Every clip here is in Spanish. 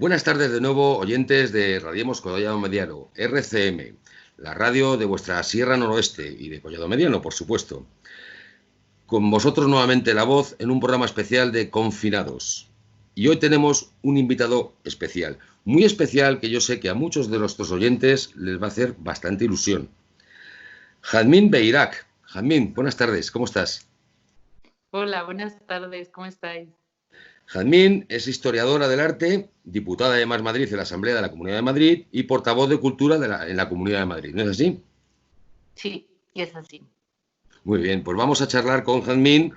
Buenas tardes de nuevo, oyentes de Radiemos Collado Mediano, RCM, la radio de vuestra Sierra Noroeste y de Collado Mediano, por supuesto. Con vosotros nuevamente la voz en un programa especial de Confinados. Y hoy tenemos un invitado especial, muy especial, que yo sé que a muchos de nuestros oyentes les va a hacer bastante ilusión. Jazmín Beirak. Jazmín, buenas tardes, ¿cómo estás? Hola, buenas tardes, ¿cómo estáis? Jazmín es historiadora del arte, diputada de Más Madrid en la Asamblea de la Comunidad de Madrid y portavoz de Cultura en la Comunidad de Madrid, ¿no es así? Sí, y es así. Muy bien, pues vamos a charlar con Jazmín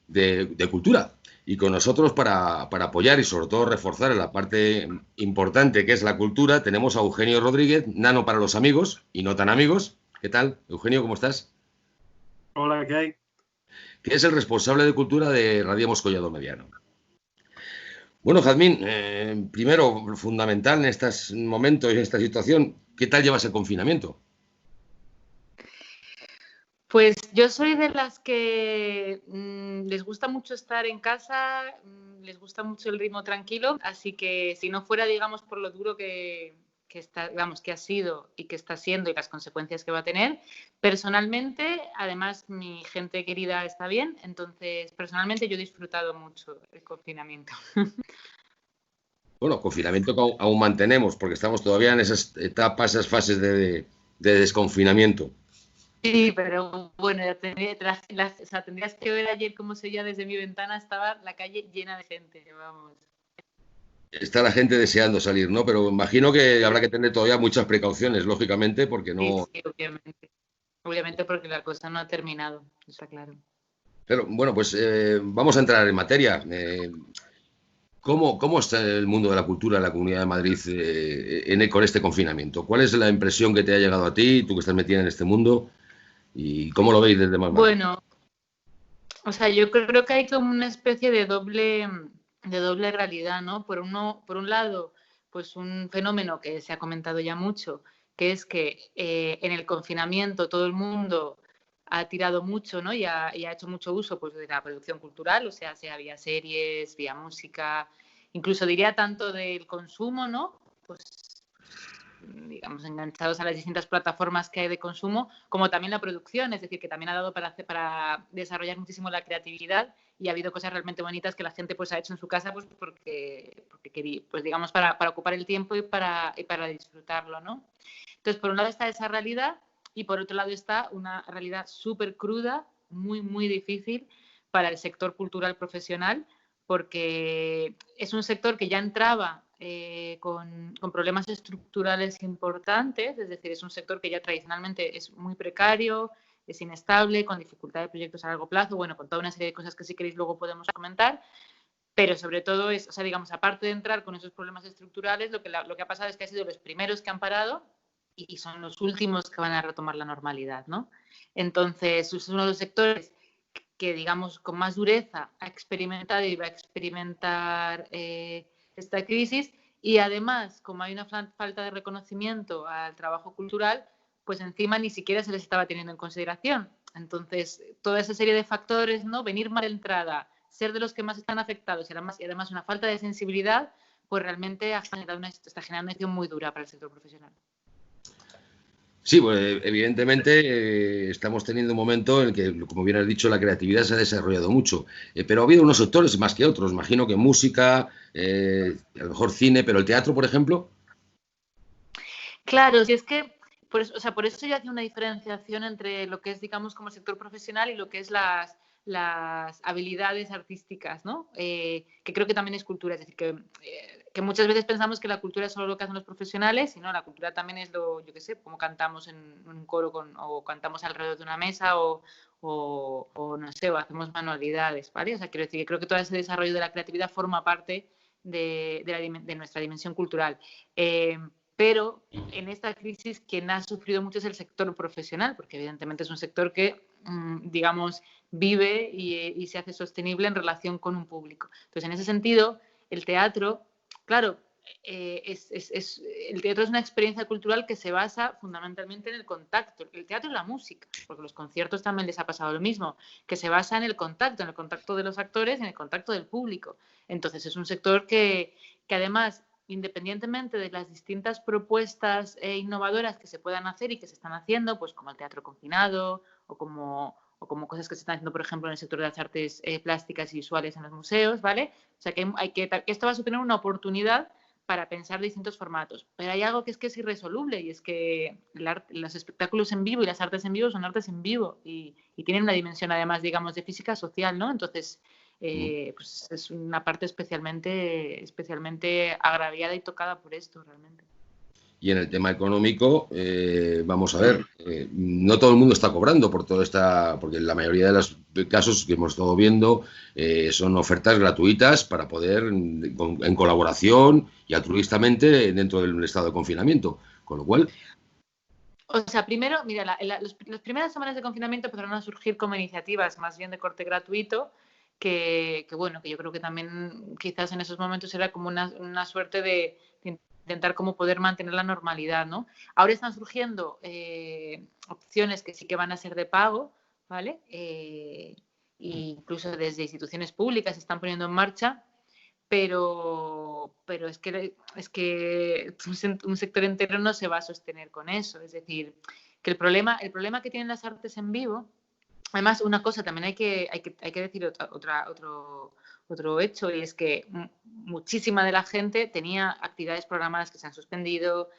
de cultura y con nosotros para apoyar y sobre todo reforzar en la parte importante que es la cultura. Tenemos a Eugenio Rodríguez, nano para los amigos y no tan amigos. ¿Qué tal, Eugenio? ¿Cómo estás? Hola, ¿qué hay? Que es el responsable de cultura de Radiemos Collado Mediano. Bueno, Jazmín, primero, fundamental en estos momentos y en esta situación, ¿qué tal llevas el confinamiento? Pues yo soy de las que les gusta mucho estar en casa, les gusta mucho el ritmo tranquilo, así que si no fuera, digamos, por lo duro que está, digamos, que ha sido y que está siendo y las consecuencias que va a tener, personalmente, además mi gente querida está bien, entonces personalmente yo he disfrutado mucho el confinamiento. Bueno, confinamiento que aún mantenemos, porque estamos todavía en esas etapas, esas fases de desconfinamiento. Sí, pero bueno, o sea, tendrías que ver ayer cómo se veía desde mi ventana, estaba la calle llena de gente, vamos. Está la gente deseando salir, ¿no? Pero imagino que habrá Sí, que tener todavía muchas precauciones, lógicamente, porque sí, no. sí, obviamente. Obviamente porque la cosa no ha terminado, está claro. Pero bueno, pues vamos a entrar en materia. ¿Cómo está el mundo de la cultura en la Comunidad de Madrid con este confinamiento? ¿Cuál es la impresión que te ha llegado a ti, tú que estás metida en este mundo, y cómo lo veis desde Más Madrid? Bueno, o sea, yo creo que hay como una especie de doble realidad, ¿no? Por un lado, pues un fenómeno que se ha comentado ya mucho, que es que en el confinamiento todo el mundo ha tirado mucho, ¿no? Y ha hecho mucho uso, pues, de la producción cultural, o sea vía series, vía música, incluso diría tanto del consumo, ¿no? Pues digamos, enganchados a las distintas plataformas que hay de consumo, como también la producción, es decir, que también ha dado para desarrollar muchísimo la creatividad y ha habido cosas realmente bonitas que la gente pues ha hecho en su casa pues porque quería, pues digamos, para ocupar el tiempo y para disfrutarlo, ¿no? Entonces, por un lado está esa realidad y por otro lado está una realidad súper cruda, muy, muy difícil para el sector cultural profesional, porque es un sector que ya entraba con problemas estructurales importantes, es decir, es un sector que ya tradicionalmente es muy precario, es inestable, con dificultad de proyectos a largo plazo, bueno, con toda una serie de cosas que si queréis luego podemos comentar, pero sobre todo es, o sea, digamos, aparte de entrar con esos problemas estructurales, lo que ha pasado es que han sido los primeros que han parado y son los últimos que van a retomar la normalidad, ¿no? Entonces, es uno de los sectores que, digamos, con más dureza ha experimentado y va a experimentar esta crisis y además, como hay una falta de reconocimiento al trabajo cultural, pues encima ni siquiera se les estaba teniendo en consideración. Entonces, toda esa serie de factores, ¿no? Venir mal de entrada, ser de los que más están afectados y además una falta de sensibilidad, pues realmente está generando una situación muy dura para el sector profesional. Sí, pues evidentemente estamos teniendo un momento en el que, como bien has dicho, la creatividad se ha desarrollado mucho, pero ha habido unos sectores más que otros. Imagino que música, a lo mejor cine, pero el teatro, por ejemplo. Claro, si es que o sea, por eso yo hacía una diferenciación entre lo que es, digamos, como sector profesional y lo que es las habilidades artísticas, ¿no? Que creo que también es cultura, es decir, que muchas veces pensamos que la cultura es solo lo que hacen los profesionales, y no, la cultura también es yo qué sé, como cantamos en un coro o cantamos alrededor de una mesa o no sé, o hacemos manualidades, ¿vale? O sea, quiero decir que creo que todo ese desarrollo de la creatividad forma parte de nuestra dimensión cultural. Pero en esta crisis quien ha sufrido mucho es el sector profesional, porque evidentemente es un sector que, digamos, vive y se hace sostenible en relación con un público. Entonces, en ese sentido, el teatro, claro, el teatro es una experiencia cultural que se basa fundamentalmente en el contacto. El teatro y la música, porque los conciertos también les ha pasado lo mismo, que se basa en el contacto de los actores y en el contacto del público. Entonces, es un sector que además independientemente de las distintas propuestas innovadoras que se puedan hacer y que se están haciendo, pues como el teatro confinado o como cosas que se están haciendo, por ejemplo, en el sector de las artes plásticas y visuales en los museos, ¿vale? O sea, que esto va a suponer una oportunidad para pensar distintos formatos. Pero hay algo que es irresoluble, y es que los espectáculos en vivo y las artes en vivo son artes en vivo y tienen una dimensión, además, digamos, de física social, ¿no? Entonces, pues es una parte especialmente agraviada y tocada por esto, realmente. Y en el tema económico, vamos a ver, no todo el mundo está cobrando por toda esta, porque la mayoría de los casos que hemos estado viendo son ofertas gratuitas para poder, en colaboración y altruistamente, dentro del estado de confinamiento. Con lo cual... O sea, primero, mira, las primeras semanas de confinamiento empezaron a surgir como iniciativas más bien de corte gratuito, que bueno, que yo creo que también quizás en esos momentos era como una suerte de intentar como poder mantener la normalidad, ¿no? Ahora están surgiendo opciones que sí que van a ser de pago, ¿vale? Incluso desde instituciones públicas se están poniendo en marcha, pero es que un sector entero no se va a sostener con eso. Es decir, que el problema que tienen las artes en vivo, además, una cosa también hay que decir otro hecho, y es que muchísima de la gente tenía actividades programadas que se han suspendido,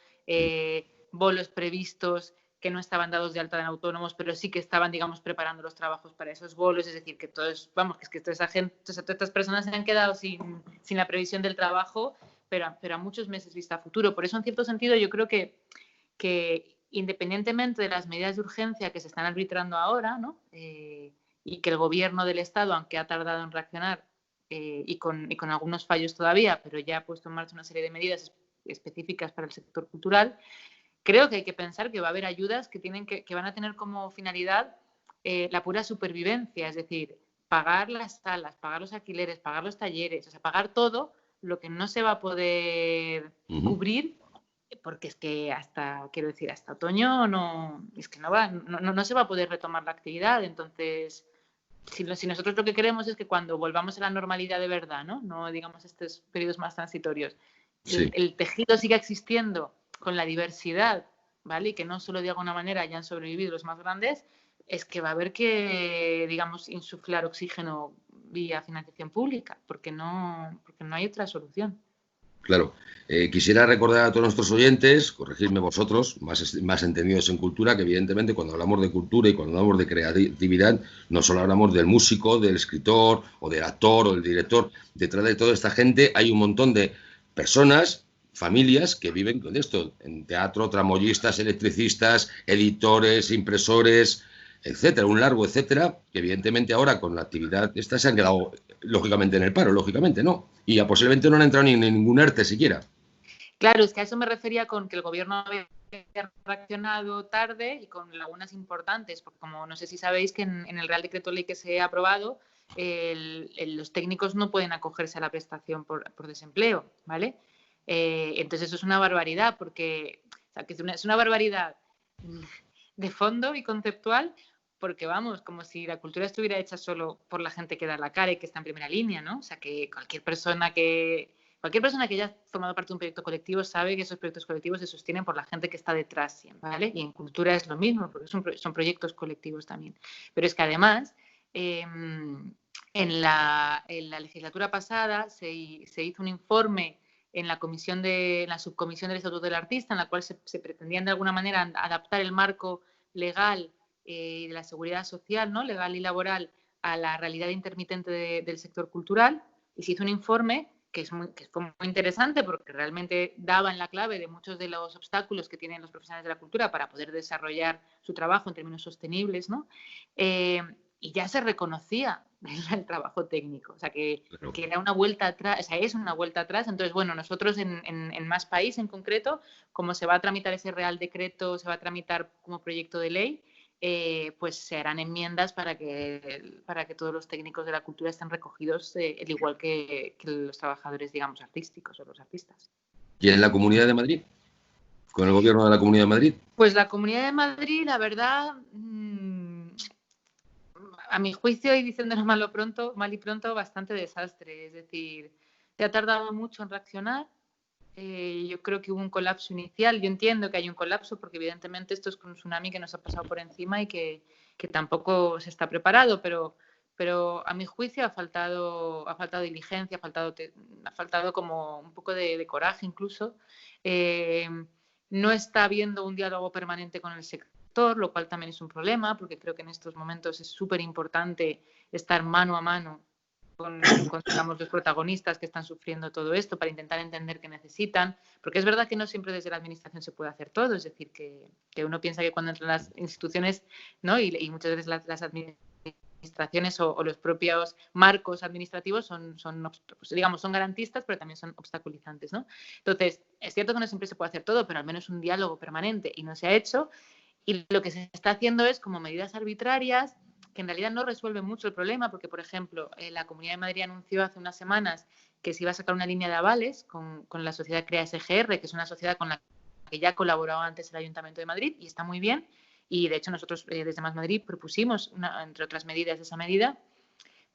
bolos previstos que no estaban dados de alta en autónomos, pero sí que estaban, digamos, preparando los trabajos para esos bolos. Es decir, que todos, vamos, que toda esa gente, todas estas personas se han quedado sin la previsión del trabajo, pero a muchos meses vista a futuro. Por eso, en cierto sentido, yo creo que independientemente de las medidas de urgencia que se están arbitrando ahora, ¿no? Y que el gobierno del Estado, aunque ha tardado en reaccionar y con algunos fallos todavía, pero ya ha puesto en marcha una serie de medidas específicas para el sector cultural, creo que hay que pensar que va a haber ayudas que van a tener como finalidad la pura supervivencia, es decir, pagar las salas, pagar los alquileres, pagar los talleres, o sea, pagar todo lo que no se va a poder cubrir, porque es que hasta otoño no se va a poder retomar la actividad. Entonces, si nosotros lo que queremos es que cuando volvamos a la normalidad de verdad, no digamos estos periodos más transitorios, Sí. el tejido siga existiendo con la diversidad, ¿vale? Y que no solo de alguna manera hayan sobrevivido los más grandes, es que va a haber que, digamos, insuflar oxígeno vía financiación pública, porque no hay otra solución. Claro. Quisiera recordar a todos nuestros oyentes, corregidme vosotros, más entendidos en cultura, que evidentemente cuando hablamos de cultura y cuando hablamos de creatividad, no solo hablamos del músico, del escritor o del actor o del director. Detrás de toda esta gente hay un montón de personas, familias que viven con esto, en teatro, tramoyistas, electricistas, editores, impresores, etcétera, un largo etcétera, que evidentemente ahora con la actividad esta se han quedado lógicamente en el paro, lógicamente, ¿no? Y ya posiblemente no han entrado ni en ningún ERTE siquiera. Claro, es que a eso me refería con que el gobierno había reaccionado tarde y con lagunas importantes, porque como no sé si sabéis que en el Real Decreto Ley que se ha aprobado, los técnicos no pueden acogerse a la prestación por desempleo, ¿vale? Entonces eso es una barbaridad, porque o sea, que es una barbaridad de fondo y conceptual, porque vamos, como si la cultura estuviera hecha solo por la gente que da la cara y que está en primera línea, ¿no? O sea, que cualquier persona que haya formado parte de un proyecto colectivo sabe que esos proyectos colectivos se sostienen por la gente que está detrás, ¿vale? Y en cultura es lo mismo, porque son proyectos colectivos también. Pero es que además, en la legislatura pasada se hizo un informe en la subcomisión del Estatuto del Artista, en la cual se pretendían de alguna manera adaptar el marco legal de la seguridad social, ¿no? Legal y laboral, a la realidad intermitente del sector cultural, y se hizo un informe que fue muy interesante, porque realmente daba en la clave de muchos de los obstáculos que tienen los profesionales de la cultura para poder desarrollar su trabajo en términos sostenibles, ¿no? Y ya se reconocía el trabajo técnico, o sea, que era una vuelta atrás, o sea, es una vuelta atrás. Entonces, bueno, nosotros en Más País en concreto, como se va a tramitar ese Real Decreto, se va a tramitar como proyecto de ley, pues se harán enmiendas para que todos los técnicos de la cultura estén recogidos, al igual que los trabajadores, digamos, artísticos o los artistas. ¿Y en la Comunidad de Madrid? ¿Con el gobierno de la Comunidad de Madrid? Pues la Comunidad de Madrid, la verdad, a mi juicio, y diciéndolo mal y pronto, bastante desastre. Es decir, se ha tardado mucho en reaccionar. yo creo que hubo un colapso inicial. Yo entiendo que hay un colapso porque evidentemente esto es un tsunami que nos ha pasado por encima y que tampoco se está preparado, pero a mi juicio ha faltado diligencia, ha faltado como un poco de coraje incluso. No está habiendo un diálogo permanente con el sector, lo cual también es un problema, porque creo que en estos momentos es súper importante estar mano a mano con digamos, los protagonistas que están sufriendo todo esto para intentar entender qué necesitan, porque es verdad que no siempre desde la administración se puede hacer todo, es decir, que uno piensa que cuando entran las instituciones, ¿no? y muchas veces las administraciones o los propios marcos administrativos son garantistas, pero también son obstaculizantes, ¿no? Entonces, es cierto que no siempre se puede hacer todo, pero al menos un diálogo permanente y no se ha hecho, y lo que se está haciendo es como medidas arbitrarias que en realidad no resuelven mucho el problema, porque, por ejemplo, la Comunidad de Madrid anunció hace unas semanas que se iba a sacar una línea de avales con la sociedad CREA SGR, que es una sociedad con la que ya colaboraba antes el Ayuntamiento de Madrid, y está muy bien. Y, de hecho, nosotros desde Más Madrid propusimos, entre otras medidas, esa medida,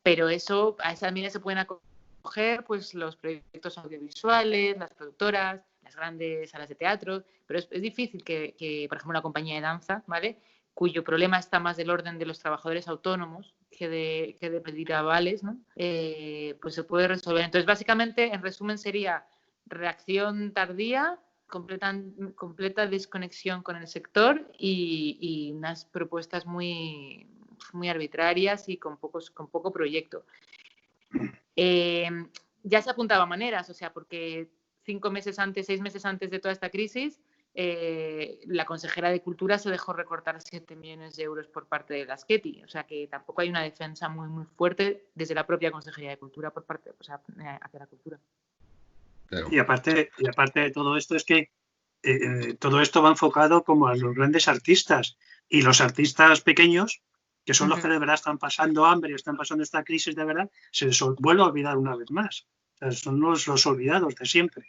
pero a esa medida se pueden acoger pues, los proyectos audiovisuales, las productoras, las grandes salas de teatro, pero es difícil que, por ejemplo, una compañía de danza, ¿vale?, cuyo problema está más del orden de los trabajadores autónomos que de pedir avales, ¿no? Pues se puede resolver. Entonces, básicamente, en resumen, sería reacción tardía, completa desconexión con el sector y unas propuestas muy arbitrarias y con poco proyecto. Ya se apuntaba maneras, o sea, porque 6 meses antes de toda esta crisis, la consejera de Cultura se dejó recortar 7 millones de euros por parte de Lasqueti, o sea que tampoco hay una defensa muy fuerte desde la propia Consejería de Cultura hacia la cultura. Claro. Y aparte de todo esto es que todo esto va enfocado como a los grandes artistas, y los artistas pequeños, que son los que de verdad están pasando hambre, están pasando esta crisis de verdad, se les vuelve a olvidar una vez más. O sea, son los olvidados de siempre.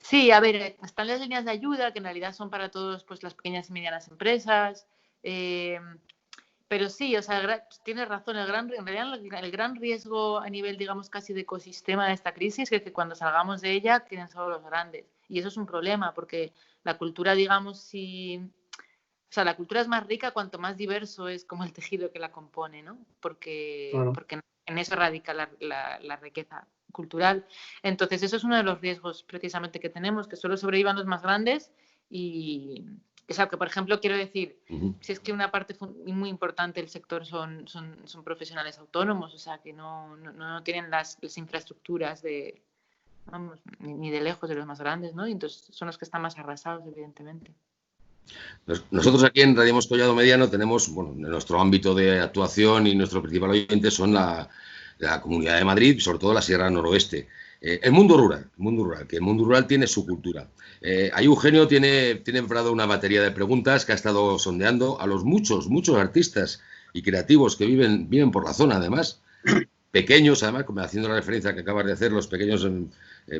Sí, a ver, están las líneas de ayuda, que en realidad son para todos pues, las pequeñas y medianas empresas, pero sí, o sea, tienes razón, en realidad el gran riesgo a nivel, digamos, casi de ecosistema de esta crisis es que cuando salgamos de ella queden solo los grandes. Y eso es un problema, porque la cultura, digamos, o sea, la cultura es más rica cuanto más diverso es como el tejido que la compone, ¿no? Porque en eso radica la riqueza cultural. Entonces, eso es uno de los riesgos precisamente que tenemos, que solo sobrevivan los más grandes y... O sea, que, por ejemplo, quiero decir, si es que una parte muy importante del sector son profesionales autónomos, o sea, que no tienen las infraestructuras ni de lejos de los más grandes, ¿no? Y entonces son los que están más arrasados, evidentemente. Nosotros aquí en Radio Collado Mediano tenemos, bueno, nuestro ámbito de actuación y nuestro principal oyente son la Comunidad de Madrid, sobre todo la Sierra Noroeste. El mundo rural, que el mundo rural tiene su cultura. Ahí Eugenio tiene preparado una batería de preguntas que ha estado sondeando a los muchos artistas y creativos que viven por la zona, además. Pequeños, además, como haciendo la referencia que acabas de hacer, los pequeños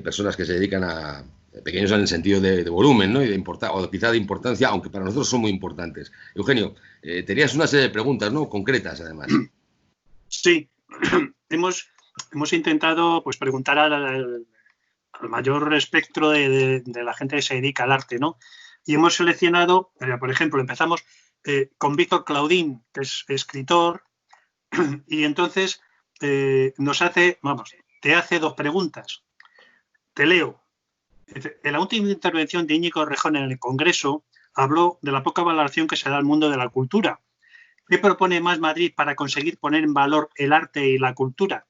personas que se dedican a... Pequeños en el sentido de volumen, ¿no? Y o quizá de importancia, aunque para nosotros son muy importantes. Eugenio, tenías una serie de preguntas, ¿no? Concretas, además. Sí. Hemos intentado pues, preguntar al mayor espectro de la gente que se dedica al arte, ¿no? Y hemos seleccionado, por ejemplo, empezamos con Víctor Claudín, que es escritor, y entonces te hace 2 preguntas. Te leo. En la última intervención de Íñigo Errejón en el Congreso habló de la poca valoración que se da al mundo de la cultura. ¿Qué propone Más Madrid para conseguir poner en valor el arte y la cultura?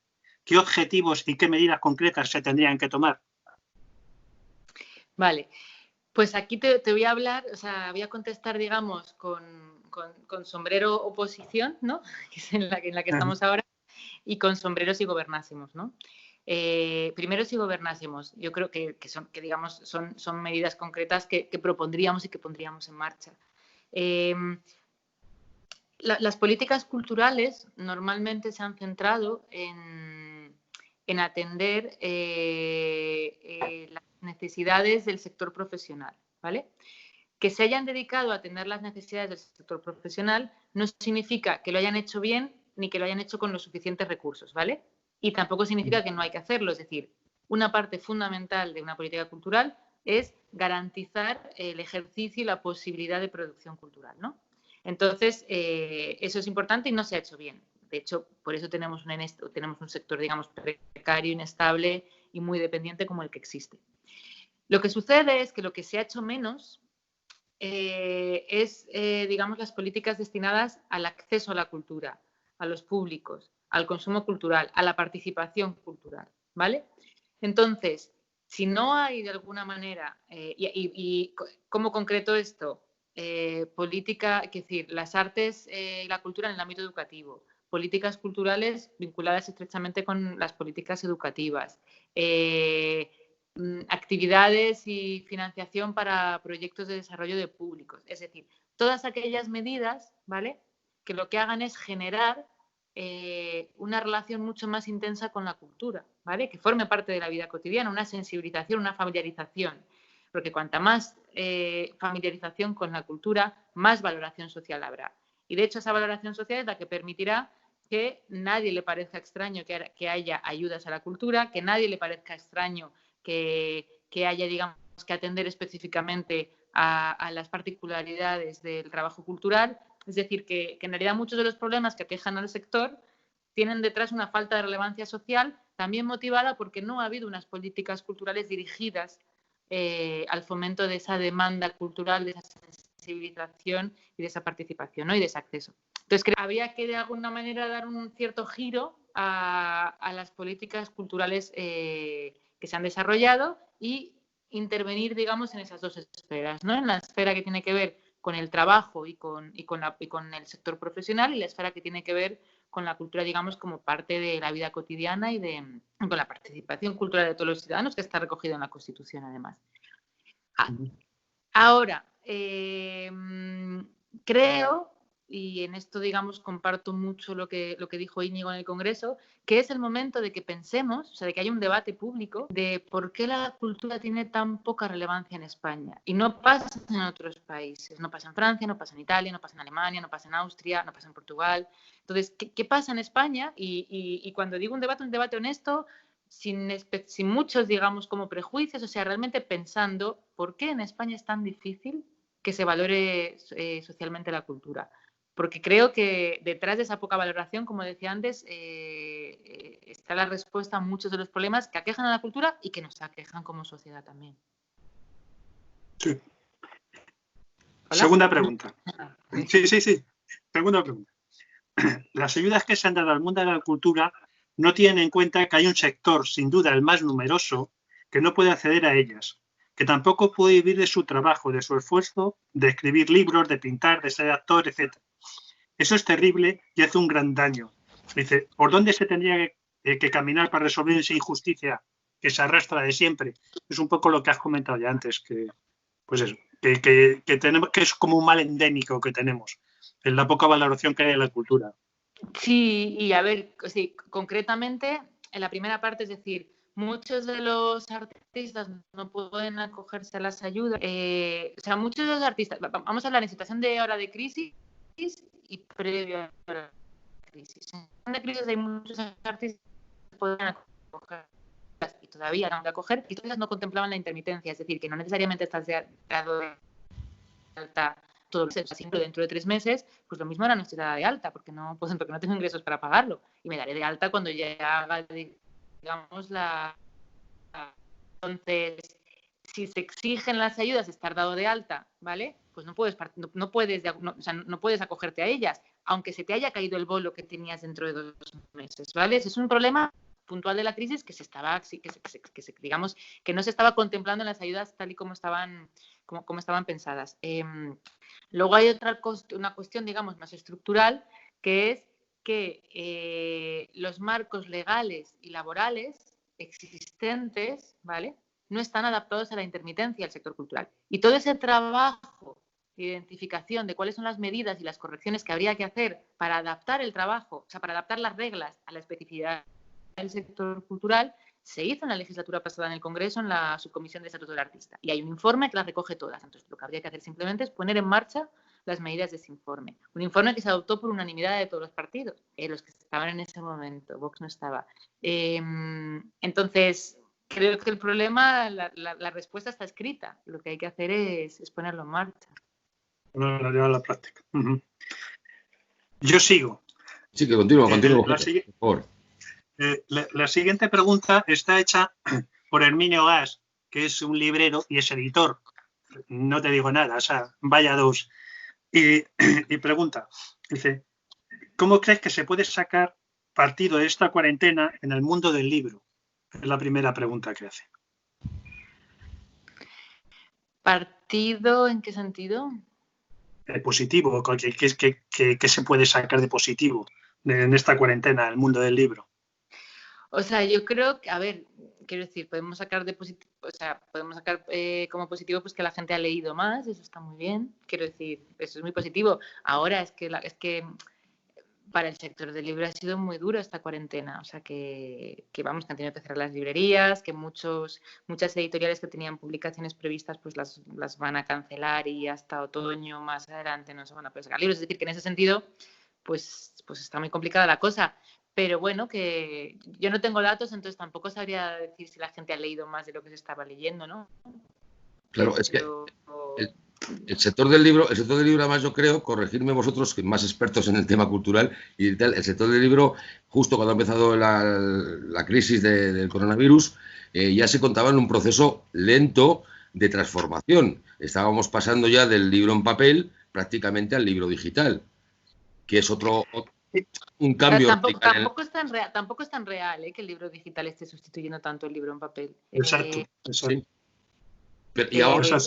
¿Qué objetivos y qué medidas concretas se tendrían que tomar? Vale, pues aquí te voy a hablar, o sea, voy a contestar, digamos, con sombrero oposición, ¿no? Que es en la que estamos ahora, y con sombrero si gobernásemos, ¿no? Primero, si gobernásemos, yo creo que digamos, son medidas concretas que propondríamos y que pondríamos en marcha. Las políticas culturales normalmente se han centrado en atender las necesidades del sector profesional, ¿vale? Que se hayan dedicado a atender las necesidades del sector profesional no significa que lo hayan hecho bien ni que lo hayan hecho con los suficientes recursos, ¿vale? Y tampoco significa que no hay que hacerlo, es decir, una parte fundamental de una política cultural es garantizar el ejercicio y la posibilidad de producción cultural, ¿no? Entonces, eso es importante y no se ha hecho bien. De hecho, por eso tenemos un sector, digamos, precario, inestable y muy dependiente como el que existe. Lo que sucede es que lo que se ha hecho menos es, digamos, las políticas destinadas al acceso a la cultura, a los públicos, al consumo cultural, a la participación cultural, ¿vale? Entonces, si no hay de alguna manera, y ¿cómo concreto esto? Política, es decir, las artes y la cultura en el ámbito educativo, políticas culturales vinculadas estrechamente con las políticas educativas, actividades y financiación para proyectos de desarrollo de públicos. Es decir, todas aquellas medidas, ¿vale?, que lo que hagan es generar una relación mucho más intensa con la cultura, ¿vale?, que forme parte de la vida cotidiana, una sensibilización, una familiarización. Porque cuanta más familiarización con la cultura, más valoración social habrá. Y de hecho esa valoración social es la que permitirá que nadie le parezca extraño que haya ayudas a la cultura, que nadie le parezca extraño que haya, digamos, que atender específicamente a las particularidades del trabajo cultural. Es decir, que en realidad muchos de los problemas que aquejan al sector tienen detrás una falta de relevancia social, también motivada porque no ha habido unas políticas culturales dirigidas al fomento de esa demanda cultural, de esa sensibilización y de esa participación, ¿no?, y de ese acceso. Entonces, creo que había que de alguna manera dar un cierto giro a las políticas culturales que se han desarrollado y intervenir, digamos, en esas dos esferas, ¿no? En la esfera que tiene que ver con el trabajo y con el sector profesional, y la esfera que tiene que ver con la cultura, digamos, como parte de la vida cotidiana y con la participación cultural de todos los ciudadanos, que está recogido en la Constitución, además. Ahora, creo, y en esto, digamos, comparto mucho lo que dijo Íñigo en el Congreso, que es el momento de que pensemos, o sea, de que haya un debate público de por qué la cultura tiene tan poca relevancia en España. Y no pasa en otros países, no pasa en Francia, no pasa en Italia, no pasa en Alemania, no pasa en Austria, no pasa en Portugal. Entonces, ¿qué pasa en España? Y cuando digo un debate honesto, sin muchos, digamos, como prejuicios, o sea, realmente pensando por qué en España es tan difícil que se valore socialmente la cultura. Porque creo que detrás de esa poca valoración, como decía antes, está la respuesta a muchos de los problemas que aquejan a la cultura y que nos aquejan como sociedad también. Sí. ¿Hola? Segunda pregunta. Sí. Segunda pregunta. Las ayudas que se han dado al mundo de la cultura no tienen en cuenta que hay un sector, sin duda el más numeroso, que no puede acceder a ellas, que tampoco puede vivir de su trabajo, de su esfuerzo, de escribir libros, de pintar, de ser actor, etc. Eso es terrible y hace un gran daño. Dice, ¿por dónde se tendría que caminar para resolver esa injusticia que se arrastra de siempre? Es un poco lo que has comentado ya antes, que pues eso, que tenemos, que es como un mal endémico que tenemos, en la poca valoración que hay de la cultura. Sí, y a ver, sí, concretamente, en la primera parte, es decir, muchos de los artistas no pueden acogerse a las ayudas. O sea, muchos de los artistas, vamos a hablar en situación de ahora de crisis y previo a la crisis. En situación de crisis hay muchos artistas que pueden acoger y todavía no han de acoger, y todas no contemplaban la intermitencia, es decir, que no necesariamente estás dado de alta todos los meses, siempre dentro de 3 meses, pues lo mismo ahora no estoy dada de alta, porque no tengo ingresos para pagarlo, y me daré de alta cuando ya haga, digamos, Entonces, si se exigen las ayudas estar dado de alta, ¿vale? Pues no puedes acogerte a ellas, aunque se te haya caído el bolo que tenías dentro de 2 meses, ¿vale? Es un problema puntual de la crisis que digamos, que no se estaba contemplando en las ayudas tal y como estaban pensadas. Luego hay una cuestión, digamos, más estructural, que es que los marcos legales y laborales existentes, ¿vale?, no están adaptados a la intermitencia del sector cultural. Y todo ese trabajo de identificación de cuáles son las medidas y las correcciones que habría que hacer para adaptar el trabajo, o sea, para adaptar las reglas a la especificidad del sector cultural, se hizo en la legislatura pasada en el Congreso, en la subcomisión de Estatuto del Artista. Y hay un informe que las recoge todas. Entonces, lo que habría que hacer simplemente es poner en marcha las medidas de ese informe. Un informe que se adoptó por unanimidad de todos los partidos, los que estaban en ese momento. Vox no estaba. Entonces, creo que el problema, la respuesta está escrita. Lo que hay que hacer es ponerlo en marcha. Bueno, llevar a la práctica. Yo sigo. Sí, que continúa, por favor. La siguiente pregunta está hecha por Herminio Gas, que es un librero y es editor. No te digo nada, o sea, vaya dos. Y pregunta, dice, ¿cómo crees que se puede sacar partido de esta cuarentena en el mundo del libro? Es la primera pregunta que hace. ¿Partido en qué sentido? Positivo, ¿qué se puede sacar de positivo en esta cuarentena, el mundo del libro? O sea, yo creo que, a ver, quiero decir, podemos sacar como positivo pues que la gente ha leído más, eso está muy bien, quiero decir, eso es muy positivo. Ahora es que para el sector del libro ha sido muy duro esta cuarentena, o sea que vamos, que han tenido que cerrar las librerías, que muchas editoriales que tenían publicaciones previstas pues las van a cancelar y hasta otoño más adelante no se van a poder sacar libros, es decir, que en ese sentido pues está muy complicada la cosa. Pero bueno, que yo no tengo datos, entonces tampoco sabría decir si la gente ha leído más de lo que se estaba leyendo, ¿no? Claro, es que el sector del libro, además yo creo, corregirme vosotros, que más expertos en el tema cultural y tal, el sector del libro, justo cuando ha empezado la crisis del coronavirus, ya se contaba en un proceso lento de transformación. Estábamos pasando ya del libro en papel prácticamente al libro digital, que es un cambio. Tampoco es tan real que el libro digital esté sustituyendo tanto el libro en papel. Exacto. Sí. Y ahora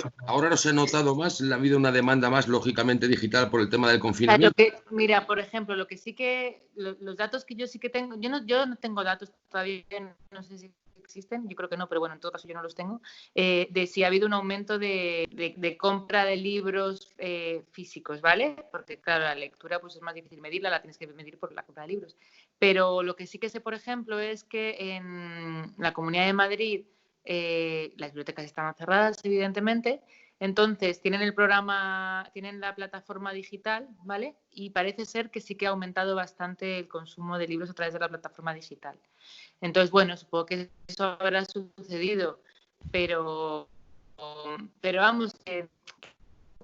no se ha notado más, ha habido una demanda más lógicamente digital por el tema del confinamiento. Mira, por ejemplo, los datos que yo sí que tengo, yo no tengo datos todavía, no sé si existen, yo creo que no, pero bueno, en todo caso yo no los tengo, de si ha habido un aumento de compra de libros físicos, ¿vale? Porque claro, la lectura pues es más difícil medirla, la tienes que medir por la compra de libros. Pero lo que sí que sé, por ejemplo, es que en la Comunidad de Madrid las bibliotecas están cerradas, evidentemente. Entonces, tienen la plataforma digital, ¿vale? Y parece ser que sí que ha aumentado bastante el consumo de libros a través de la plataforma digital. Entonces, bueno, supongo que eso habrá sucedido, pero vamos,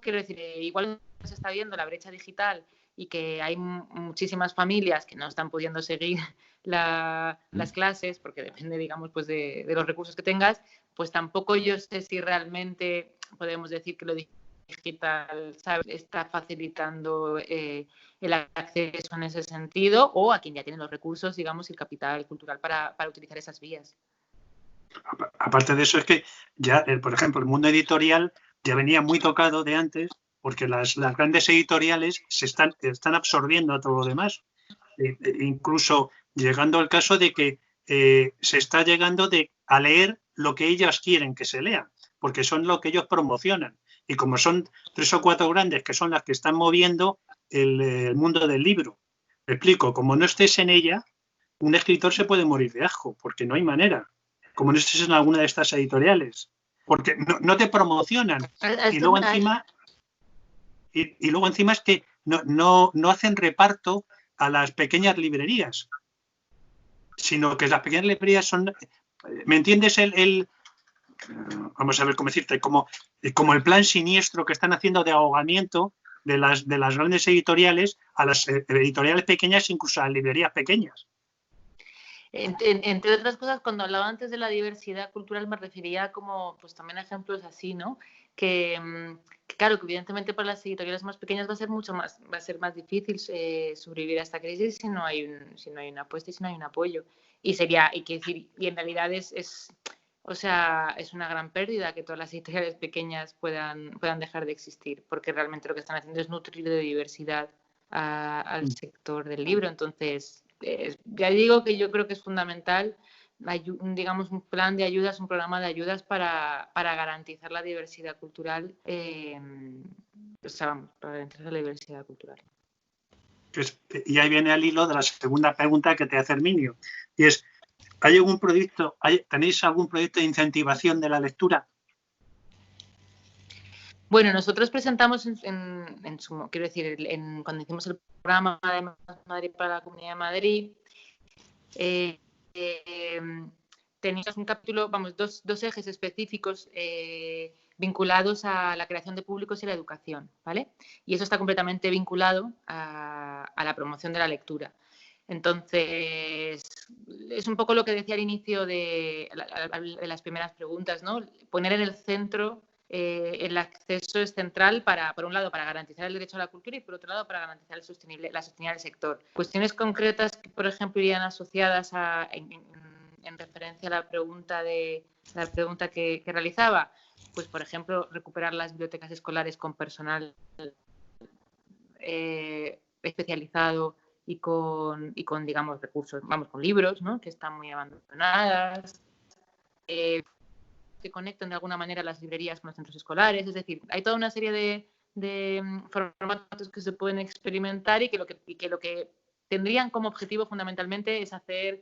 quiero decir, igual se está viendo la brecha digital y que hay muchísimas familias que no están pudiendo seguir las clases, porque depende, digamos, pues de los recursos que tengas, pues tampoco yo sé si realmente podemos decir que lo digital, ¿sabes?, está facilitando el acceso en ese sentido, o a quien ya tiene los recursos, digamos, y el capital cultural para utilizar esas vías. Aparte de eso, es que ya, por ejemplo, el mundo editorial ya venía muy tocado de antes, porque las grandes editoriales se están absorbiendo a todo lo demás. Incluso llegando al caso de que se está llegando a leer lo que ellas quieren que se lea, porque son lo que ellos promocionan. Y como son 3 o 4 grandes que son las que están moviendo el mundo del libro. Me explico, como no estés en ella, un escritor se puede morir de asco, porque no hay manera. Como no estés en alguna de estas editoriales, porque no te promocionan. Y luego encima es que no hacen reparto a las pequeñas librerías, sino que las pequeñas librerías son, ¿me entiendes? Vamos a ver cómo decirte, como el plan siniestro que están haciendo de ahogamiento de las grandes editoriales a las editoriales pequeñas, incluso a las librerías pequeñas. Entre otras cosas, cuando hablaba antes de la diversidad cultural me refería como pues también a ejemplos así, ¿no? Que claro, que evidentemente para las editoriales más pequeñas va a ser más difícil sobrevivir a esta crisis si no hay una apuesta y si no hay un apoyo. Y en realidad es una gran pérdida que todas las editoriales pequeñas puedan dejar de existir, porque realmente lo que están haciendo es nutrir de diversidad al sector del libro. Entonces, ya digo que yo creo que es fundamental, digamos, un plan de ayudas, un programa de ayudas para garantizar la diversidad cultural, para garantizar la diversidad cultural. Y ahí viene al hilo de la segunda pregunta que te hace Herminio, y es, ¿tenéis algún proyecto de incentivación de la lectura? Bueno, nosotros presentamos cuando hicimos el programa de Madrid para la Comunidad de Madrid, teníamos un capítulo, dos ejes específicos vinculados a la creación de públicos y la educación, ¿vale? Y eso está completamente vinculado a la promoción de la lectura. Entonces, es un poco lo que decía al inicio de las primeras preguntas, ¿no? Poner en el centro el acceso es central por un lado, para garantizar el derecho a la cultura y, por otro lado, para garantizar la sostenibilidad del sector. Cuestiones concretas que, por ejemplo, irían asociadas en referencia a la pregunta que realizaba, pues, por ejemplo, recuperar las bibliotecas escolares con personal especializado y con, digamos, recursos, con libros, ¿no? Que están muy abandonadas, que conecten de alguna manera las librerías con los centros escolares. Es decir, hay toda una serie de formatos que se pueden experimentar y que lo que tendrían como objetivo fundamentalmente es hacer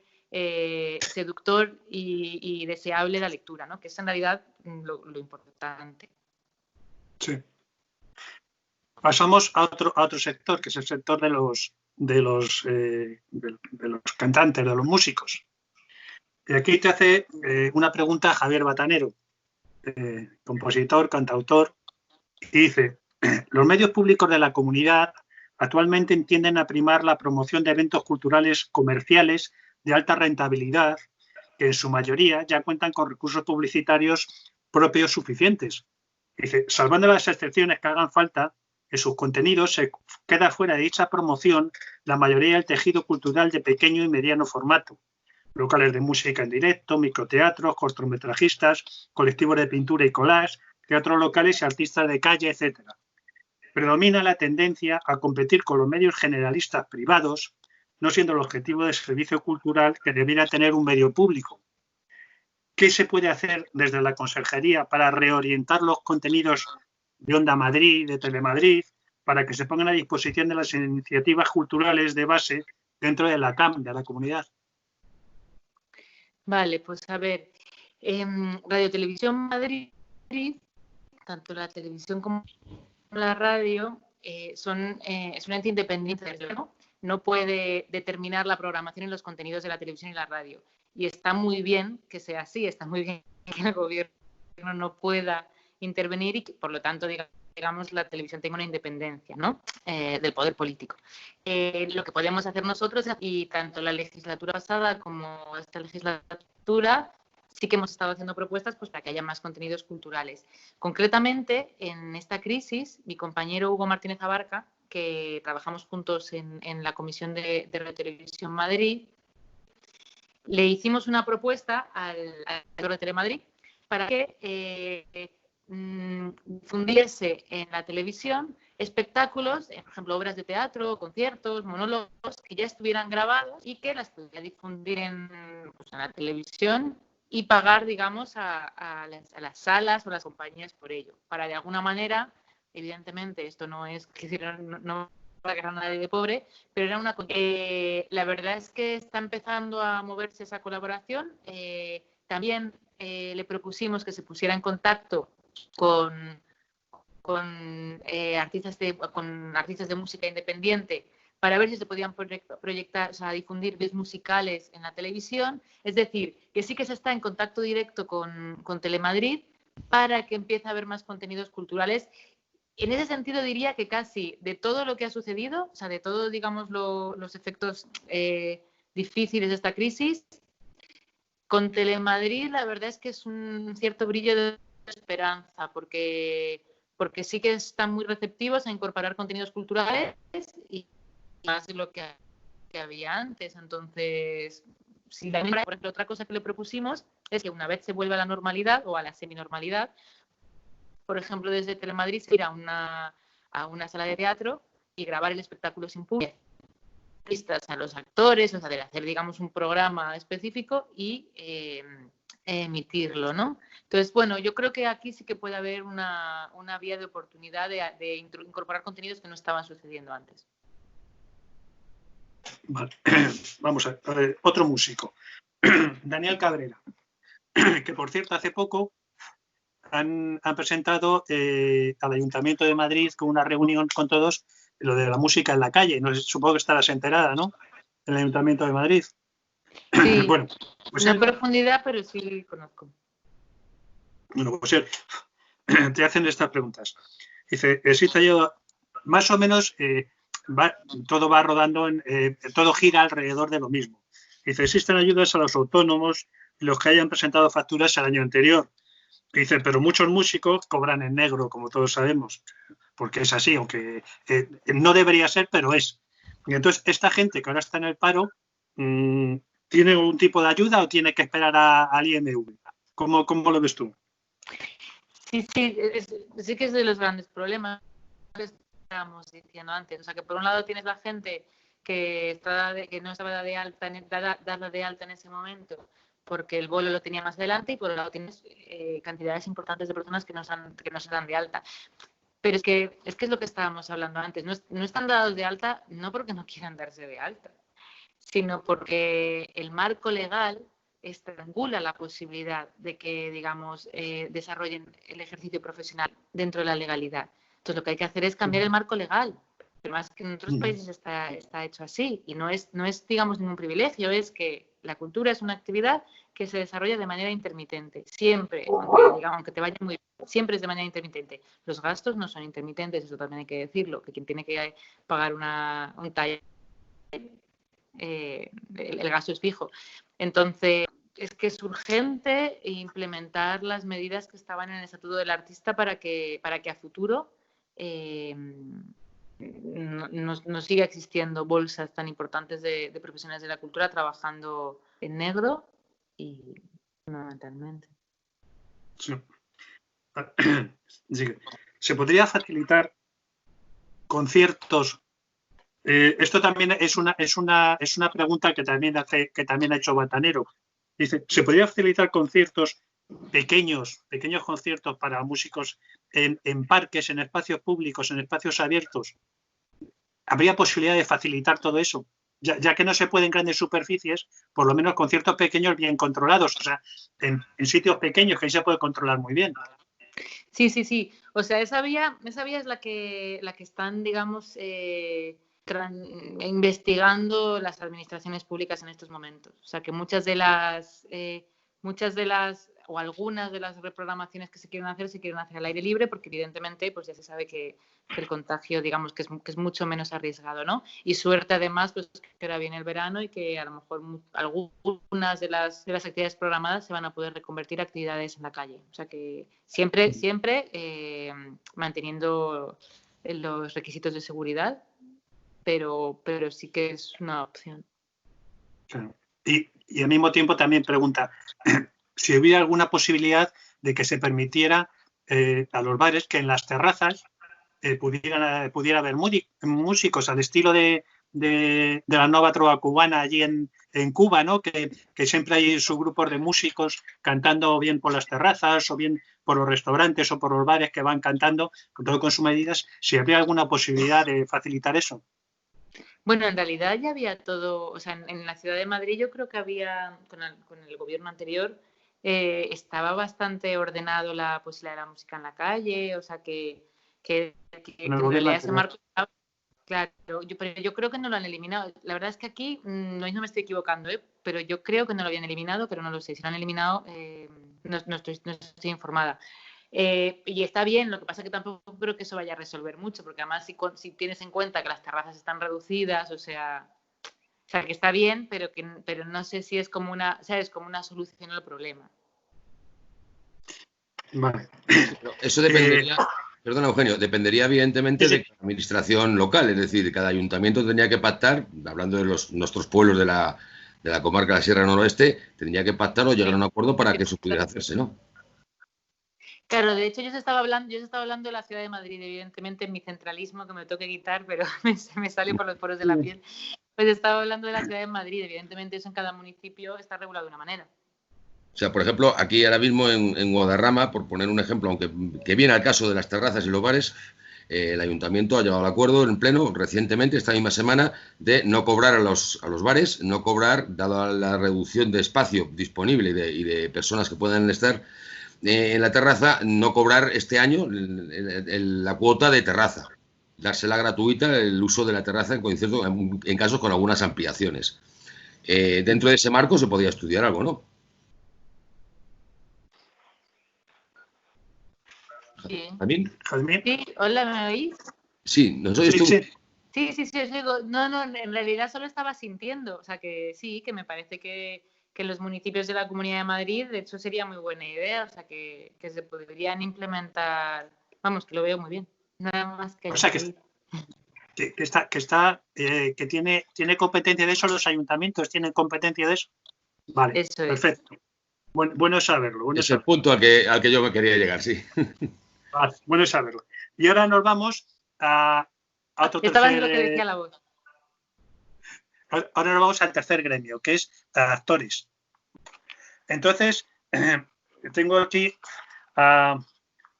seductor y deseable la lectura, ¿no? Que es en realidad lo importante. Sí. Pasamos a otro sector, que es el sector de los cantantes, de los músicos. Y aquí te hace una pregunta Javier Batanero, compositor, cantautor, y dice: los medios públicos de la comunidad actualmente tienden a primar la promoción de eventos culturales comerciales de alta rentabilidad, que en su mayoría ya cuentan con recursos publicitarios propios suficientes. Dice, salvando las excepciones que hagan falta, en sus contenidos se queda fuera de dicha promoción la mayoría del tejido cultural de pequeño y mediano formato. Locales de música en directo, microteatros, cortometrajistas, colectivos de pintura y collage, teatros locales y artistas de calle, etc. Predomina la tendencia a competir con los medios generalistas privados, no siendo el objetivo del servicio cultural que debiera tener un medio público. ¿Qué se puede hacer desde la Conserjería para reorientar los contenidos de Onda Madrid, de Telemadrid, para que se pongan a disposición de las iniciativas culturales de base dentro de la CAM, de la comunidad? Vale, pues a ver, Radio Televisión Madrid, tanto la televisión como la radio, es un ente independiente, ¿no? No puede determinar la programación y los contenidos de la televisión y la radio. Y está muy bien que sea así, está muy bien que el gobierno no pueda intervenir y que, por lo tanto, digamos, la televisión tenga una independencia, ¿no? Del poder político. Lo que podemos hacer nosotros, y tanto la legislatura pasada como esta legislatura, sí que hemos estado haciendo propuestas pues, para que haya más contenidos culturales. Concretamente, en esta crisis, mi compañero Hugo Martínez Abarca, que trabajamos juntos en la Comisión de Radio Televisión Madrid, le hicimos una propuesta al de Telemadrid para que difundiese en la televisión espectáculos, por ejemplo, obras de teatro, conciertos, monólogos, que ya estuvieran grabados y que las pudiera difundir en la televisión y pagar, digamos, a las salas o las compañías por ello. Para, de alguna manera, evidentemente, esto no es que no para que a nadie de pobre, pero era la verdad es que está empezando a moverse esa colaboración. También le propusimos que se pusiera en contacto con artistas de música independiente para ver si se podían proyectar, o sea, difundir vídeos musicales en la televisión. Es decir, que sí que se está en contacto directo con Telemadrid para que empiece a haber más contenidos culturales. En ese sentido diría que casi de todo lo que ha sucedido, o sea, de todos, digamos, los efectos difíciles de esta crisis, con Telemadrid la verdad es que es un cierto brillo de esperanza, porque sí que están muy receptivos a incorporar contenidos culturales y más de lo que había antes. Entonces, si por ejemplo, otra cosa que le propusimos es que una vez se vuelva a la normalidad o a la seminormalidad, por ejemplo, desde Telemadrid ir a una sala de teatro y grabar el espectáculo sin público, a los actores, o sea, de hacer, digamos, un programa específico y emitirlo, ¿no? Entonces, bueno, yo creo que aquí sí que puede haber una vía de oportunidad de incorporar contenidos que no estaban sucediendo antes. Vale. Vamos a ver, otro músico, Daniel Cabrera, que por cierto hace poco han presentado al Ayuntamiento de Madrid con una reunión con todos lo de la música en la calle. No sé, supongo que estarás enterada, ¿no? En el Ayuntamiento de Madrid. Sí, Bueno, pues no en profundidad, pero sí conozco. Bueno, pues te hacen estas preguntas. Dice, existe yo, más o menos, todo va rodando, todo gira alrededor de lo mismo. Dice, existen ayudas a los autónomos y los que hayan presentado facturas el año anterior. Dice, pero muchos músicos cobran en negro, como todos sabemos, porque es así, aunque no debería ser, pero es. Y entonces, esta gente que ahora está en el paro, ¿tiene un tipo de ayuda o tiene que esperar al IMV? ¿Cómo lo ves tú? Sí, sí que es de los grandes problemas que estábamos diciendo antes. O sea, que por un lado tienes la gente que no estaba dada de alta en ese momento porque el bolo lo tenía más adelante, y por otro lado tienes cantidades importantes de personas que no se dan de alta. Pero es que es lo que estábamos hablando antes. No están dados de alta no porque no quieran darse de alta, sino porque el marco legal estrangula la posibilidad de que, digamos, desarrollen el ejercicio profesional dentro de la legalidad. Entonces, lo que hay que hacer es cambiar el marco legal. Pero más que en otros países está hecho así, y no es, digamos, ningún privilegio, es que la cultura es una actividad que se desarrolla de manera intermitente, siempre, aunque te vaya muy bien, siempre es de manera intermitente. Los gastos no son intermitentes, eso también hay que decirlo, que quien tiene que pagar un taller, el gasto es fijo. Entonces, es que es urgente implementar las medidas que estaban en el Estatuto del Artista para que a futuro no siga existiendo bolsas tan importantes de profesionales de la cultura trabajando en negro y fundamentalmente. Sí. Se podría facilitar conciertos. Esto también es una pregunta que también ha hecho Batanero. Dice, ¿se podría facilitar conciertos pequeños conciertos para músicos en parques, en espacios públicos, en espacios abiertos? ¿Habría posibilidad de facilitar todo eso? Ya que no se puede en grandes superficies, por lo menos conciertos pequeños bien controlados, o sea, en sitios pequeños que ahí se puede controlar muy bien. Sí. O sea, esa vía es la que están, digamos, investigando las administraciones públicas en estos momentos. O sea, que muchas de las o algunas de las reprogramaciones que se quieren hacer al aire libre, porque evidentemente pues ya se sabe que el contagio, digamos, que es mucho menos arriesgado, ¿no? Y suerte además, pues que ahora viene el verano y que a lo mejor algunas de las actividades programadas se van a poder reconvertir a actividades en la calle. O sea que siempre manteniendo los requisitos de seguridad, pero sí que es una opción. Y al mismo tiempo también pregunta si hubiera alguna posibilidad de que se permitiera a los bares que en las terrazas pudiera haber músicos al estilo de la nueva trova cubana allí en Cuba, ¿no? Que siempre hay subgrupos de músicos cantando bien por las terrazas o bien por los restaurantes o por los bares que van cantando, todo con sus medidas. Si habría alguna posibilidad de facilitar eso. Bueno, en realidad ya había todo, o sea, en la ciudad de Madrid yo creo que había, con el gobierno anterior, estaba bastante ordenado la posibilidad de la música en la calle, o sea, que en realidad ese marco estaba, claro, pero yo creo que no lo han eliminado. La verdad es que aquí, no me estoy equivocando, pero yo creo que no lo habían eliminado, pero no lo sé. Si lo han eliminado, no estoy informada. Y está bien, lo que pasa es que tampoco creo que eso vaya a resolver mucho, porque además si tienes en cuenta que las terrazas están reducidas, o sea que está bien, pero no sé si es como una solución al problema. Vale. Eso dependería, perdona Eugenio, dependería evidentemente de cada administración local, es decir, cada ayuntamiento tendría que pactar, hablando de nuestros pueblos de la comarca de la Sierra Noroeste, tendría que pactar o llegar a un acuerdo para que eso pudiera hacerse, ¿no? Claro, de hecho yo os estaba hablando de la ciudad de Madrid, evidentemente en mi centralismo que me toque quitar, pero se me sale por los poros de la piel. Pues estaba hablando de la ciudad de Madrid, evidentemente eso en cada municipio está regulado de una manera. O sea, por ejemplo, aquí ahora mismo en Guadarrama, por poner un ejemplo, aunque que viene al caso de las terrazas y los bares, el ayuntamiento ha llegado al acuerdo en pleno recientemente, esta misma semana, de no cobrar a los bares, no cobrar, dada la reducción de espacio disponible y de personas que puedan estar en la terraza, no cobrar este año la cuota de terraza, dársela gratuita el uso de la terraza en casos con algunas ampliaciones. dentro de ese marco se podía estudiar algo, ¿no? Sí. ¿También? Sí, hola, ¿me oís? Sí, ¿nos oyes tú? Sí, os digo. No, en realidad solo estaba sintiendo. O sea, que sí, que me parece que los municipios de la Comunidad de Madrid, de hecho, sería muy buena idea. O sea, que se podrían implementar. Vamos, que lo veo muy bien. Nada más que... O sea, que tiene competencia de eso, los ayuntamientos tienen competencia de eso. Vale, eso perfecto. Bueno saberlo. Es el punto al que yo me quería llegar, sí. Vale, bueno saberlo. Y ahora nos vamos a otro tercer... Estaba en lo que decía la voz. Ahora nos vamos al tercer gremio, que es actores. Entonces, tengo aquí a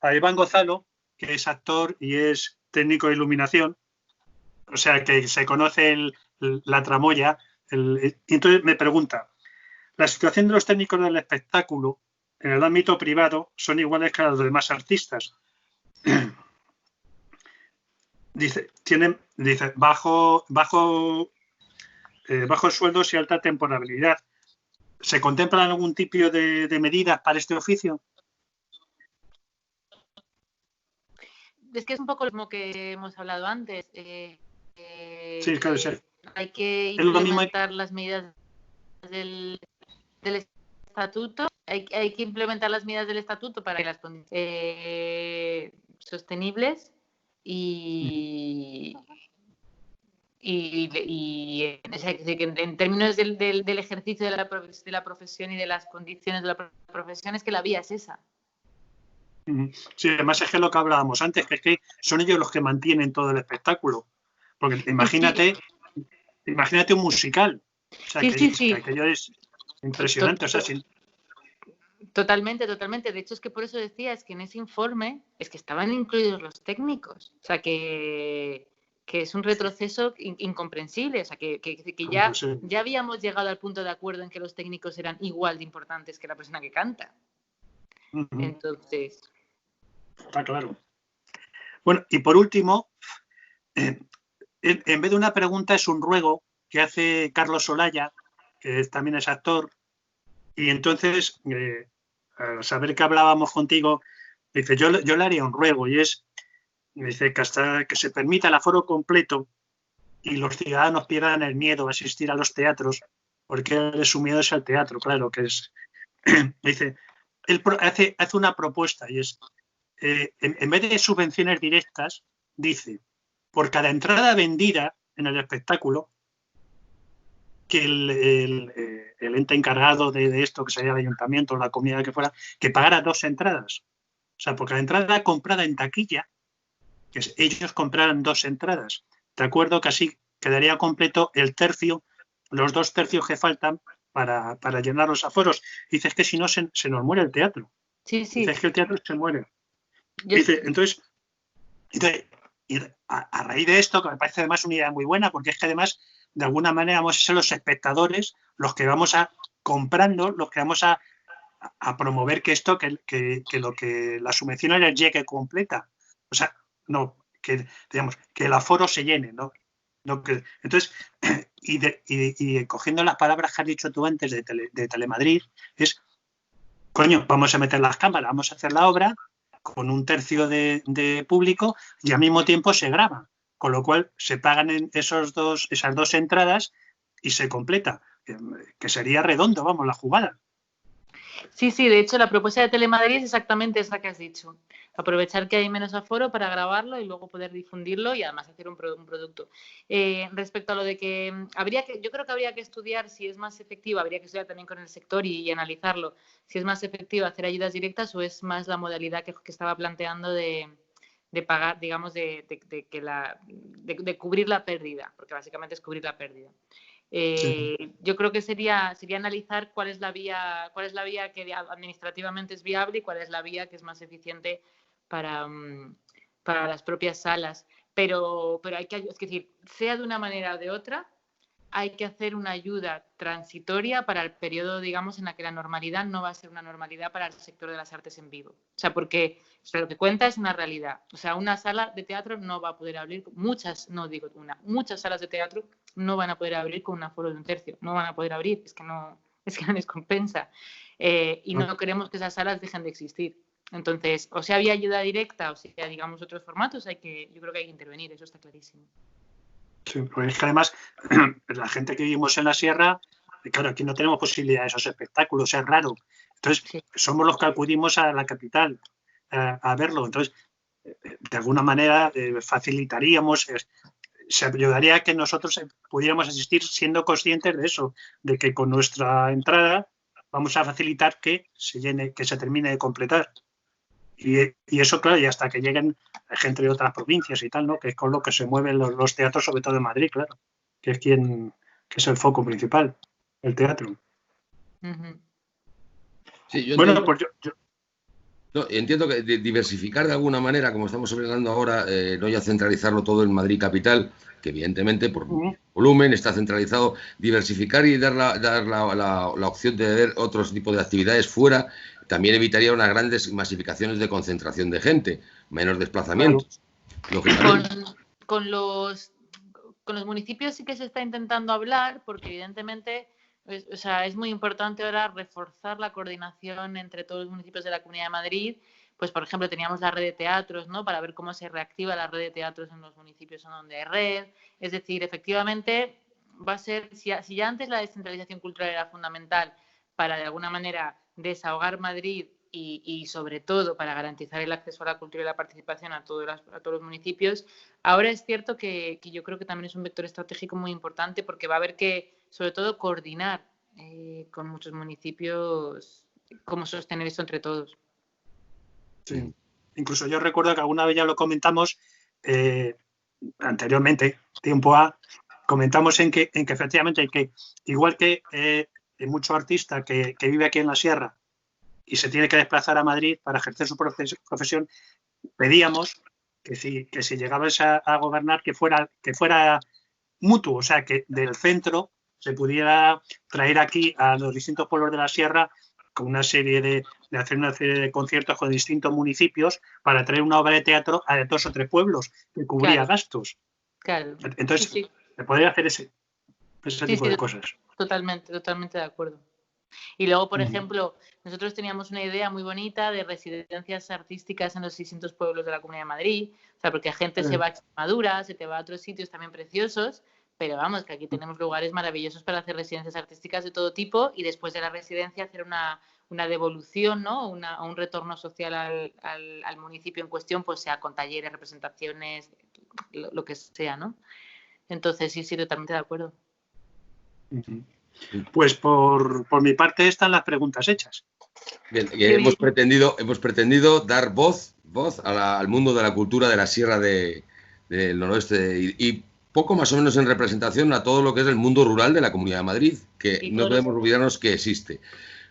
Iván Gonzalo, que es actor y es técnico de iluminación, o sea que se conoce la tramoya. Y entonces me pregunta, ¿la situación de los técnicos del espectáculo en el ámbito privado son iguales que los demás artistas? Dice, tienen bajo sueldos y alta temporalidad. ¿Se contemplan algún tipo de medidas para este oficio? Es que es un poco lo mismo que hemos hablado antes. Sí, claro, sí. Hay que implementar las medidas del estatuto. Hay que implementar las medidas del estatuto para que las condiciones sostenibles y o sea, que en términos del ejercicio de la profesión y de las condiciones de la profesión, es que la vía es esa. Sí, además es que lo que hablábamos antes, que es que son ellos los que mantienen todo el espectáculo. Porque imagínate un musical. O sea, que aquello es impresionante. O sea, Totalmente. De hecho, es que por eso decía, es que en ese informe es que estaban incluidos los técnicos. O sea, que es un retroceso incomprensible. O sea, que ya habíamos llegado al punto de acuerdo en que los técnicos eran igual de importantes que la persona que canta. Entonces... Está claro. Bueno, y por último, en vez de una pregunta es un ruego que hace Carlos Olaya, que también es actor, y entonces, al saber que hablábamos contigo, dice, yo le haría un ruego, y es, dice, que hasta que se permita el aforo completo y los ciudadanos pierdan el miedo a asistir a los teatros, porque su miedo es al teatro, claro, que es... Dice, él hace una propuesta, y es, en vez de subvenciones directas, dice, por cada entrada vendida en el espectáculo, que el ente encargado de esto, que sería el ayuntamiento o la comunidad que fuera, que pagara 2 entradas. O sea, por cada entrada comprada en taquilla, que ellos compraran 2 entradas. De acuerdo que así quedaría completo los 2 tercios que faltan para llenar los aforos. Dices que si no se nos muere el teatro. Sí. Dices que el teatro se muere. Dice, entonces y a raíz de esto, que me parece además una idea muy buena, porque es que además, de alguna manera, vamos a ser los espectadores los que vamos a comprando, los que vamos a promover que la subvención les llegue completa. O sea, no, que el aforo se llene, ¿no? Entonces, y cogiendo las palabras que has dicho tú antes de Telemadrid, es, coño, vamos a meter las cámaras, vamos a hacer la obra con un tercio de público y al mismo tiempo se graba, con lo cual se pagan esas dos entradas y se completa, que sería redondo, vamos, la jugada. Sí, de hecho la propuesta de Telemadrid es exactamente esa que has dicho. Aprovechar que hay menos aforo para grabarlo y luego poder difundirlo y además hacer un producto. Respecto a lo de que yo creo que habría que estudiar si es más efectivo, habría que estudiar también con el sector y analizarlo, si es más efectivo hacer ayudas directas o es más la modalidad que estaba planteando de pagar, digamos, de cubrir la pérdida, porque básicamente es cubrir la pérdida. Yo creo que sería analizar cuál es la vía que administrativamente es viable y cuál es la vía que es más eficiente para las propias salas. Pero hay que, es decir, sea de una manera o de otra, hay que hacer una ayuda transitoria para el periodo, digamos, en la que la normalidad no va a ser una normalidad para el sector de las artes en vivo. O sea, porque lo que cuenta es una realidad. O sea, una sala de teatro no va a poder abrir, muchas, no digo una, muchas salas de teatro no van a poder abrir con un aforo de 1/3. No van a poder abrir, es que no les compensa. Y no queremos que esas salas dejen de existir. Entonces, o sea, había ayuda directa, o sea, digamos, otros formatos, yo creo que hay que intervenir, eso está clarísimo. Sí, porque es que además la gente que vivimos en la sierra, claro, aquí no tenemos posibilidad de esos espectáculos, es raro. Entonces, sí, somos los que acudimos a la capital a verlo. Entonces, de alguna manera facilitaríamos, se ayudaría a que nosotros pudiéramos asistir siendo conscientes de eso, de que con nuestra entrada vamos a facilitar que se llene, que se termine de completar. Y eso, claro, y hasta que lleguen gente de otras provincias y tal, ¿no? Que es con lo que se mueven los teatros, sobre todo en Madrid, claro, que es el foco principal, el teatro. Uh-huh. Sí, yo bueno, entiendo, pues no, entiendo que diversificar de alguna manera, como estamos hablando ahora, no ya centralizarlo todo en Madrid capital, que evidentemente por volumen está centralizado, diversificar y dar la opción de ver otros tipos de actividades fuera, también evitaría unas grandes masificaciones de concentración de gente, menos desplazamientos. Claro. Con los municipios sí que se está intentando hablar, porque evidentemente o sea, es muy importante ahora reforzar la coordinación entre todos los municipios de la Comunidad de Madrid. Pues, por ejemplo, teníamos la red de teatros, ¿no? Para ver cómo se reactiva la red de teatros en los municipios en donde hay red. Es decir, efectivamente, va a ser, si ya antes la descentralización cultural era fundamental para, de alguna manera, desahogar Madrid y sobre todo para garantizar el acceso a la cultura y la participación a todos los municipios, ahora es cierto que yo creo que también es un vector estratégico muy importante, porque va a haber que, sobre todo, coordinar con muchos municipios cómo sostener esto entre todos. Sí. Incluso yo recuerdo que alguna vez ya lo comentamos anteriormente, tiempo A, comentamos en que efectivamente que igual que mucho artista que vive aquí en la sierra y se tiene que desplazar a Madrid para ejercer su profesión, pedíamos que si llegabas a gobernar que fuera mutuo, o sea, que del centro se pudiera traer aquí a los distintos pueblos de la sierra con una serie de hacer una serie de conciertos con distintos municipios para traer una obra de teatro a 2 o 3 pueblos que cubría gastos. Claro. Entonces, se podría hacer ese tipo de cosas. Totalmente de acuerdo. Y luego, por ejemplo, nosotros teníamos una idea muy bonita de residencias artísticas en los distintos pueblos de la Comunidad de Madrid, o sea, porque la gente se va a Extremadura, se te va a otros sitios también preciosos, pero vamos, que aquí tenemos lugares maravillosos para hacer residencias artísticas de todo tipo y después de la residencia hacer una devolución, ¿no? Un retorno social al municipio en cuestión, pues sea con talleres, representaciones, lo que sea, ¿no? Entonces, sí, totalmente de acuerdo. Pues por mi parte están las preguntas hechas. Bien, hemos pretendido dar voz al mundo de la cultura de la Sierra del Noroeste y poco más o menos en representación a todo lo que es el mundo rural de la Comunidad de Madrid, que no podemos olvidarnos que existe.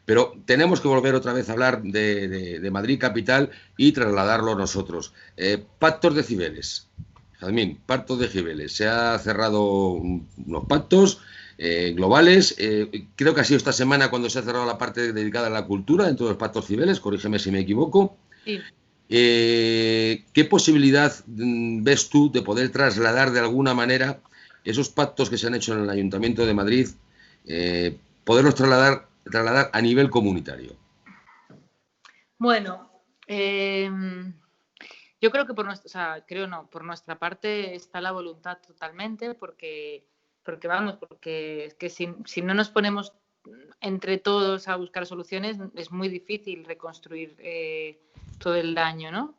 Pero tenemos que volver otra vez a hablar de Madrid capital y trasladarlo nosotros. Pactos de Cibeles. Jazmín, pactos de Cibeles. Se ha cerrado unos pactos globales. Creo que ha sido esta semana cuando se ha cerrado la parte dedicada a la cultura dentro de los pactos Cibeles, corrígeme si me equivoco. Sí. ¿Qué posibilidad ves tú de poder trasladar de alguna manera esos pactos que se han hecho en el Ayuntamiento de Madrid, poderlos trasladar a nivel comunitario? Bueno, yo creo que por nuestra parte está la voluntad totalmente, porque es que si no nos ponemos entre todos a buscar soluciones es muy difícil reconstruir todo el daño, ¿no?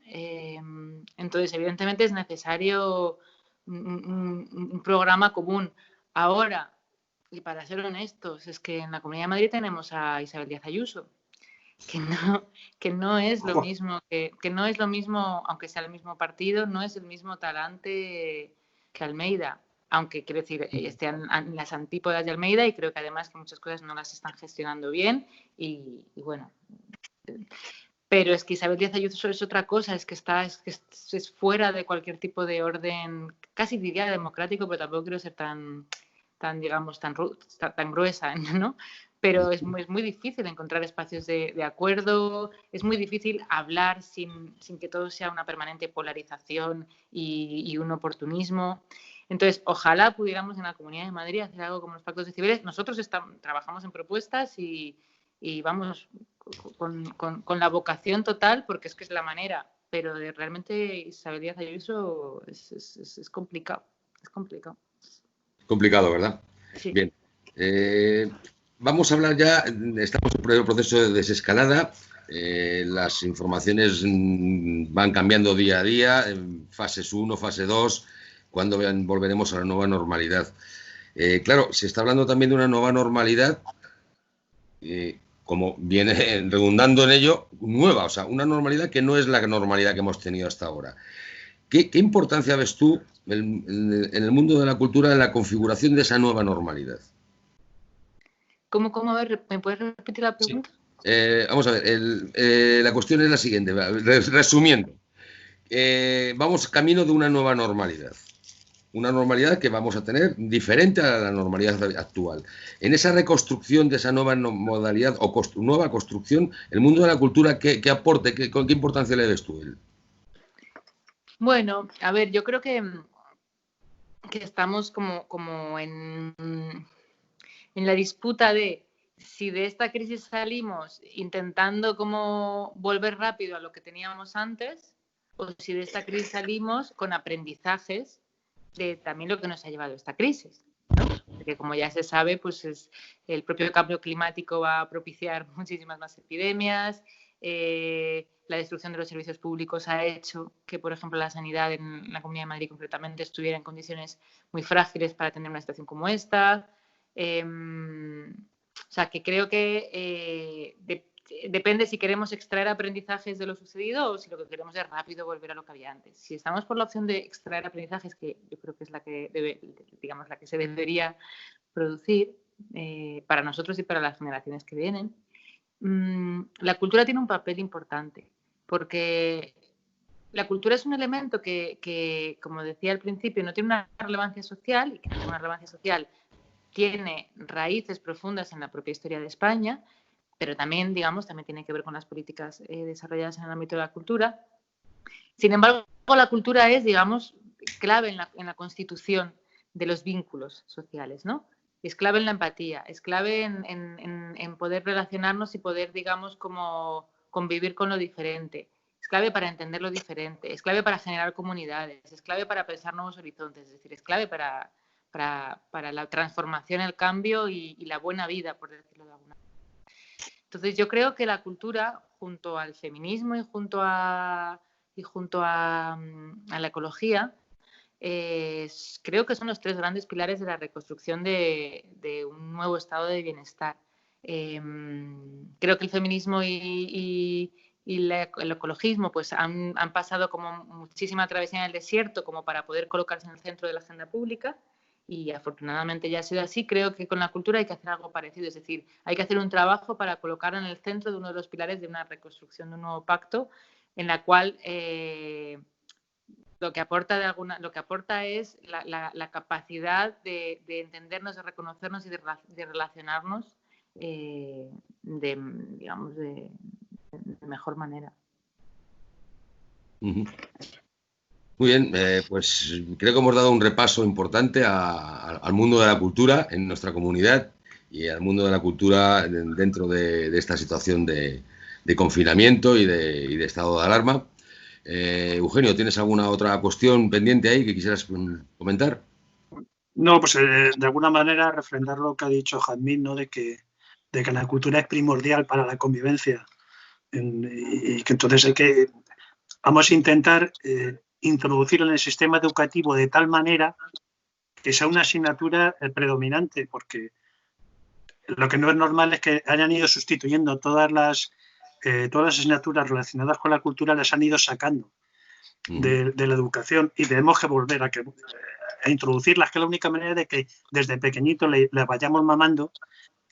Entonces, evidentemente es necesario un programa común. Ahora, y para ser honestos, es que en la Comunidad de Madrid tenemos a Isabel Díaz Ayuso, que no es lo mismo, que no es lo mismo, aunque sea el mismo partido, no es el mismo talante que Almeida, aunque quiero decir, esté en las antípodas de Almeida y creo que además que muchas cosas no las están gestionando bien y bueno, pero es que Isabel Díaz Ayuso es otra cosa, es que es fuera de cualquier tipo de orden, casi diría democrático, pero tampoco quiero ser tan digamos, tan gruesa, ¿no? Pero es muy difícil encontrar espacios de acuerdo, es muy difícil hablar sin que todo sea una permanente polarización y un oportunismo. Entonces, ojalá pudiéramos en la Comunidad de Madrid hacer algo como los pactos de Cibeles. Nosotros trabajamos en propuestas y vamos con la vocación total, porque es que es la manera, pero realmente Isabel Díaz Ayuso es complicado, es complicado. Complicado, ¿verdad? Sí. Bien. Vamos a hablar ya, estamos en el proceso de desescalada, las informaciones van cambiando día a día, fases 1, fase 2, cuando volveremos a la nueva normalidad. Claro, se está hablando también de una nueva normalidad, como viene redundando en ello, nueva, o sea, una normalidad que no es la normalidad que hemos tenido hasta ahora. ¿Qué importancia ves tú en el mundo de la cultura en la configuración de esa nueva normalidad? ¿Cómo? A ver, ¿me puedes repetir la pregunta? Sí. Vamos a ver, la cuestión es la siguiente, resumiendo. Vamos camino de una nueva normalidad. Una normalidad que vamos a tener diferente a la normalidad actual. En esa reconstrucción de esa nueva modalidad o nueva construcción, el mundo de la cultura, ¿qué aporte, qué importancia le ves tú? Bueno, a ver, yo creo que estamos como en la disputa de si de esta crisis salimos intentando como volver rápido a lo que teníamos antes, o si de esta crisis salimos con aprendizajes de también lo que nos ha llevado esta crisis, ¿no? Porque como ya se sabe, pues el propio cambio climático va a propiciar muchísimas más epidemias, la destrucción de los servicios públicos ha hecho que, por ejemplo, la sanidad en la Comunidad de Madrid concretamente estuviera en condiciones muy frágiles para tener una situación como esta. O sea, que creo que depende si queremos extraer aprendizajes de lo sucedido o si lo que queremos es rápido volver a lo que había antes. Si estamos por la opción de extraer aprendizajes, que yo creo que es la que la que se debería producir para nosotros y para las generaciones que vienen, la cultura tiene un papel importante, porque la cultura es un elemento que, como decía al principio, no tiene una relevancia social, y que no tiene una relevancia social tiene raíces profundas en la propia historia de España, pero también, también tiene que ver con las políticas desarrolladas en el ámbito de la cultura. Sin embargo, la cultura es, clave en la constitución de los vínculos sociales, ¿no? Es clave en la empatía, es clave en poder relacionarnos y poder, como convivir con lo diferente. Es clave para entender lo diferente, es clave para generar comunidades, es clave para pensar nuevos horizontes, es decir, es clave para la transformación, el cambio y la buena vida, por decirlo de alguna manera. Entonces, yo creo que la cultura, junto al feminismo y junto a la ecología, creo que son los 3 grandes pilares de la reconstrucción de un nuevo estado de bienestar. Creo que el feminismo y el ecologismo pues han pasado como muchísima travesía en el desierto como para poder colocarse en el centro de la agenda pública, y afortunadamente ya ha sido así. Creo que con la cultura hay que hacer algo parecido, es decir, hay que hacer un trabajo para colocarlo en el centro de uno de los pilares de una reconstrucción de un nuevo pacto, en la cual lo que aporta es la capacidad de entendernos, de reconocernos y de relacionarnos de mejor manera. Uh-huh. Muy bien, pues creo que hemos dado un repaso importante al mundo de la cultura en nuestra comunidad y al mundo de la cultura dentro de esta situación de confinamiento y de estado de alarma. Eugenio, ¿tienes alguna otra cuestión pendiente ahí que quisieras comentar? No, pues de alguna manera refrendar lo que ha dicho Jazmín, ¿no? De que la cultura es primordial para la convivencia y que entonces vamos a intentar introducirlo en el sistema educativo de tal manera que sea una asignatura predominante, porque lo que no es normal es que hayan ido sustituyendo todas las asignaturas relacionadas con la cultura, las han ido sacando de la educación, y tenemos que volver a introducirlas, que es la única manera de que desde pequeñito le vayamos mamando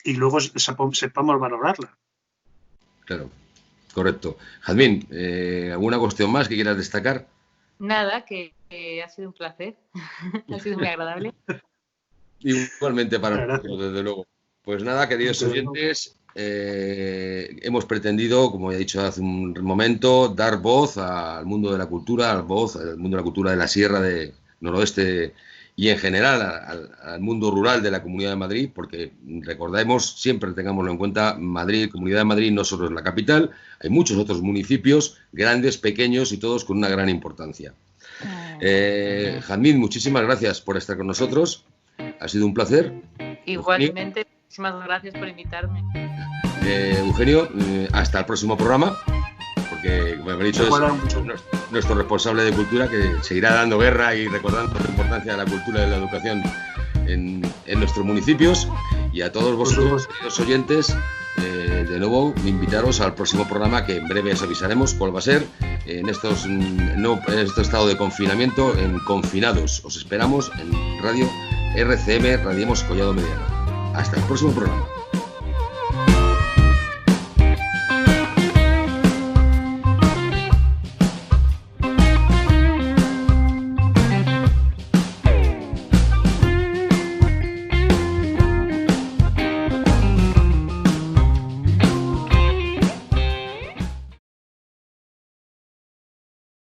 y luego sepamos valorarla. Claro, correcto. Jazmín, ¿alguna cuestión más que quieras destacar? Nada, que ha sido un placer, ha sido muy agradable. Igualmente para nosotros, desde luego. Pues nada, queridos oyentes, hemos pretendido, como he dicho hace un momento, dar voz al mundo de la cultura, al mundo de la cultura de la Sierra de Noroeste y en general al mundo rural de la Comunidad de Madrid, porque recordemos, siempre tengámoslo en cuenta, Madrid, Comunidad de Madrid no solo es la capital, hay muchos otros municipios, grandes, pequeños y todos con una gran importancia. Jazmín, muchísimas gracias por estar con nosotros, ha sido un placer. Igualmente, muchísimas gracias por invitarme. Eugenio, hasta el próximo programa, porque como he dicho es nuestro responsable de cultura que seguirá dando guerra y recordando la importancia de la cultura y de la educación en nuestros municipios. Y a todos vosotros, queridos oyentes, de nuevo invitaros al próximo programa, que en breve os avisaremos cuál va a ser en este estado de confinamiento, en Confinados. Os esperamos en Radio RCM, Radiemos Collado Mediano. Hasta el próximo programa.